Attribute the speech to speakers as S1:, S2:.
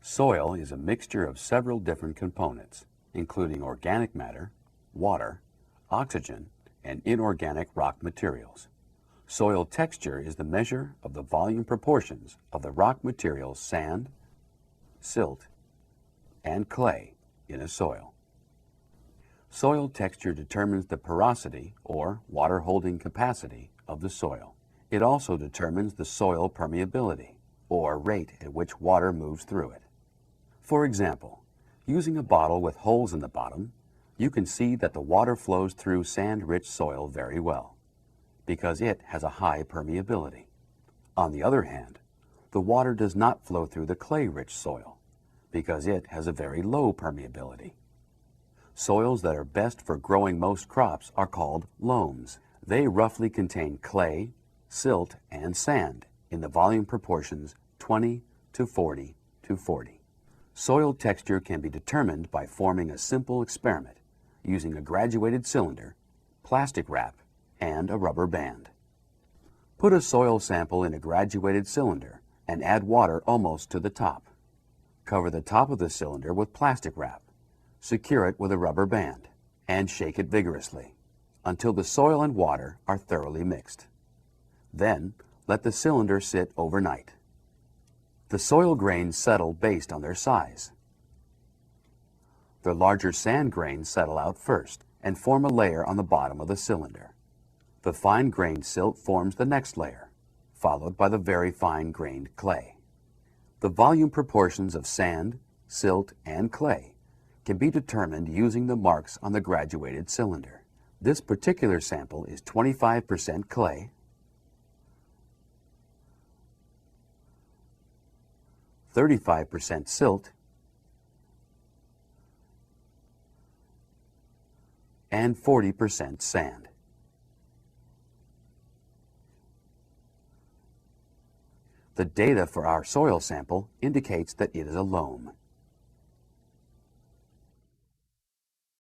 S1: Soil is a mixture of several different components, including organic matter, water, oxygen, and inorganic rock materials. Soil texture is the measure of the volume proportions of the rock materials sand, silt, and clay in a soil. Soil texture determines the porosity or water-holding capacity of the soil. It also determines the soil permeability or rate at which water moves through it. For example, using a bottle with holes in the bottom, you can see that the water flows through sand-rich soil very well, because it has a high permeability. On the other hand, the water does not flow through the clay-rich soil, because it has a very low permeability. Soils that are best for growing most crops are called loams. They roughly contain clay, silt, and sand in the volume proportions 20 to 40 to 40. Soil texture can be determined by forming a simple experiment using a graduated cylinder, plastic wrap, and a rubber band. Put a soil sample in a graduated cylinder and add water almost to the top. Cover the top of the cylinder with plastic wrap, secure it with a rubber band, and shake it vigorously until the soil and water are thoroughly mixed. Then, let the cylinder sit overnight. The soil grains settle based on their size. The larger sand grains settle out first and form a layer on the bottom of the cylinder. The fine-grained silt forms the next layer, followed by the very fine-grained clay. The volume proportions of sand, silt, and clay can be determined using the marks on the graduated cylinder. This particular sample is 25% clay, 35% silt, and 40% sand. The data for our soil sample indicates that it is a loam.